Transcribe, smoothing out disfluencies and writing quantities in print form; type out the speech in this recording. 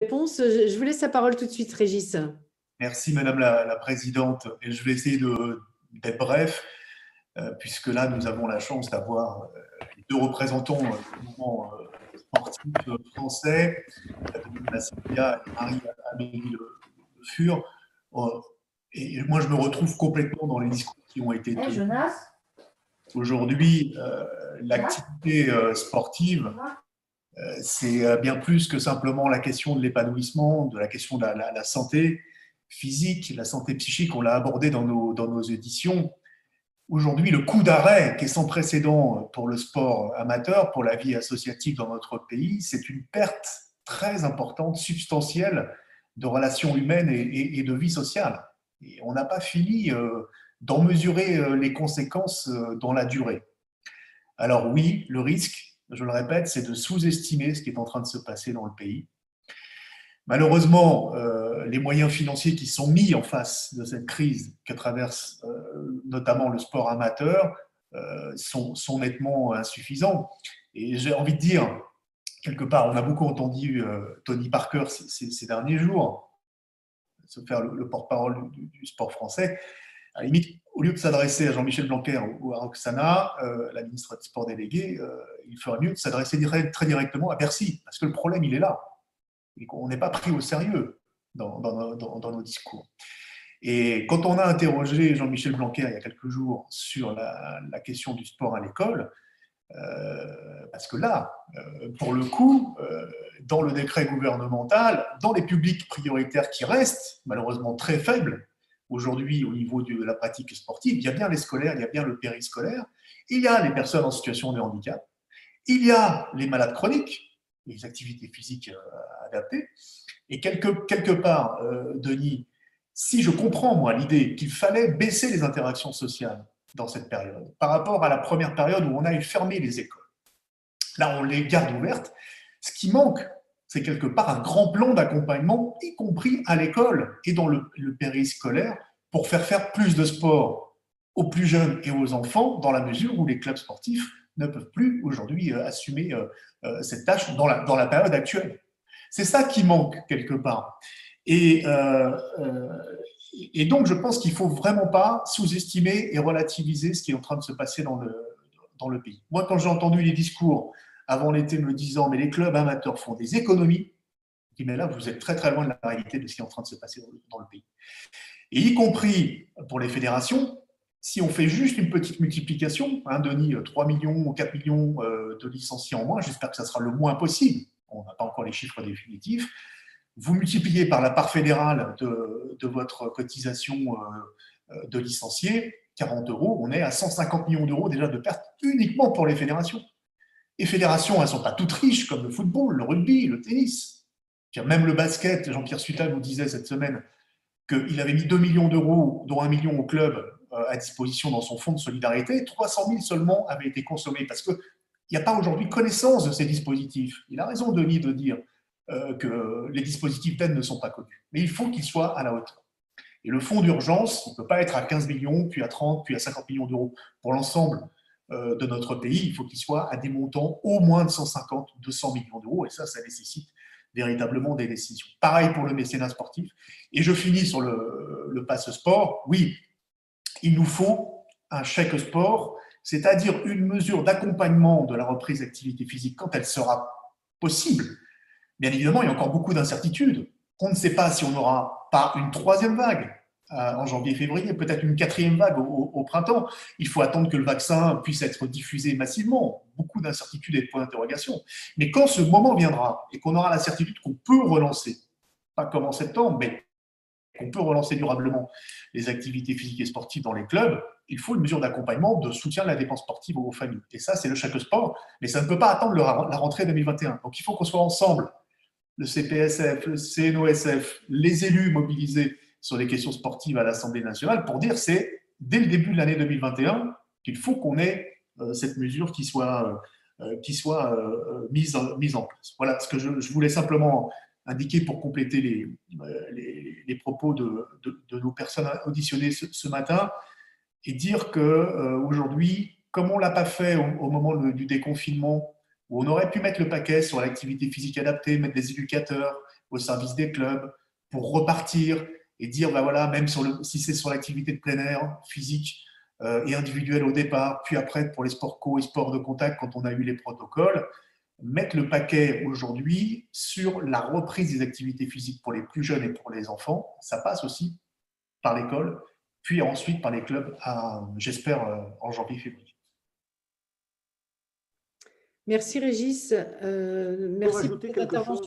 réponse. Je vous laisse la parole tout de suite, Régis. Merci Madame la Présidente. Et je vais essayer d'être bref, puisque là, nous avons la chance d'avoir les deux représentants du mouvement sportif français, Denis Massilia et Marie-Amélie Le Fur. Et moi, je me retrouve complètement dans les discours qui ont été tenus. Aujourd'hui, l'activité sportive, c'est bien plus que simplement la question de l'épanouissement, de la question de la santé physique, la santé psychique. On l'a abordé dans nos éditions. Aujourd'hui, le coup d'arrêt qui est sans précédent pour le sport amateur, pour la vie associative dans notre pays, c'est une perte très importante, substantielle, de relations humaines et de vie sociale. Et on n'a pas fini d'en mesurer les conséquences dans la durée. Alors oui, le risque, je le répète, c'est de sous-estimer ce qui est en train de se passer dans le pays. Malheureusement, les moyens financiers qui sont mis en face de cette crise que traverse notamment le sport amateur sont nettement insuffisants. Et j'ai envie de dire, quelque part, on a beaucoup entendu Tony Parker ces derniers jours se faire le porte-parole du sport français. À la limite, au lieu de s'adresser à Jean-Michel Blanquer ou à Roxana, la ministre des Sports déléguée, il ferait mieux de s'adresser très directement à Bercy, parce que le problème, il est là. Et qu'on n'est pas pris au sérieux dans nos discours. Et quand on a interrogé Jean-Michel Blanquer il y a quelques jours sur la question du sport à l'école, parce que là, pour le coup, dans le décret gouvernemental, dans les publics prioritaires qui restent malheureusement très faibles aujourd'hui au niveau de la pratique sportive, il y a bien les scolaires, il y a bien le périscolaire, il y a les personnes en situation de handicap, il y a les malades chroniques, les activités physiques adaptées, et quelque part, Denis, si je comprends moi l'idée qu'il fallait baisser les interactions sociales dans cette période, par rapport à la première période où on a fermé les écoles. Là, on les garde ouvertes. Ce qui manque, c'est quelque part un grand plan d'accompagnement, y compris à l'école et dans le périscolaire, pour faire plus de sport aux plus jeunes et aux enfants, dans la mesure où les clubs sportifs ne peuvent plus aujourd'hui assumer cette tâche dans la période actuelle. C'est ça qui manque quelque part. Et donc, je pense qu'il ne faut vraiment pas sous-estimer et relativiser ce qui est en train de se passer dans le pays. Moi, quand j'ai entendu les discours avant l'été me disant « mais les clubs amateurs font des économies », je dis « mais là, vous êtes très très loin de la réalité de ce qui est en train de se passer dans le pays ». Et y compris pour les fédérations, si on fait juste une petite multiplication, Denis, 3 millions ou 4 millions de licenciés en moins, j'espère que ça sera le moins possible, on n'a pas encore les chiffres définitifs, vous multipliez par la part fédérale de votre cotisation de licenciés, 40 €, on est à 150 millions d'euros déjà de pertes uniquement pour les fédérations. Les fédérations, elles ne sont pas toutes riches comme le football, le rugby, le tennis. Même le basket, Jean-Pierre Sutal nous disait cette semaine qu'il avait mis 2 millions d'euros, dont 1 million au club, à disposition dans son fonds de solidarité. 300 000 seulement avaient été consommés parce qu'il n'y a pas aujourd'hui connaissance de ces dispositifs. Il a raison, Denis, de dire que les dispositifs d'aide ne sont pas connus. Mais il faut qu'ils soient à la hauteur. Et le fonds d'urgence, il ne peut pas être à 15 millions, puis à 30, puis à 50 millions d'euros pour l'ensemble de notre pays. Il faut qu'il soit à des montants au moins de 150, 200 millions d'euros. Et ça nécessite véritablement des décisions. Pareil pour le mécénat sportif. Et je finis sur le pass sport. Oui, il nous faut un chèque sport, c'est-à-dire une mesure d'accompagnement de la reprise d'activité physique quand elle sera possible. Bien évidemment, il y a encore beaucoup d'incertitudes. On ne sait pas si on n'aura pas une troisième vague en janvier-février, peut-être une quatrième vague au printemps. Il faut attendre que le vaccin puisse être diffusé massivement. Beaucoup d'incertitudes et de points d'interrogation. Mais quand ce moment viendra et qu'on aura la certitude qu'on peut relancer, pas comme en septembre, mais qu'on peut relancer durablement les activités physiques et sportives dans les clubs, il faut une mesure d'accompagnement, de soutien de la dépense sportive aux familles. Et ça, c'est le chèque sport, mais ça ne peut pas attendre la rentrée 2021. Donc il faut qu'on soit ensemble, le CPSF, le CNOSF, les élus mobilisés sur les questions sportives à l'Assemblée nationale pour dire c'est dès le début de l'année 2021 qu'il faut qu'on ait cette mesure qui soit mise en place. Voilà ce que je voulais simplement indiquer pour compléter les propos de nos personnes auditionnées ce matin et dire qu'aujourd'hui, comme on ne l'a pas fait au moment du déconfinement, où on aurait pu mettre le paquet sur l'activité physique adaptée, mettre des éducateurs, au service des clubs pour repartir et dire, bah voilà, même si c'est sur l'activité de plein air, physique et individuelle au départ, puis après pour les sports co et sports de contact quand on a eu les protocoles, mettre le paquet aujourd'hui sur la reprise des activités physiques pour les plus jeunes et pour les enfants. Ça passe aussi par l'école, puis ensuite par les clubs, j'espère, en janvier-février. Merci Régis. Pour Merci pour rajouter cette quelque intervention. chose.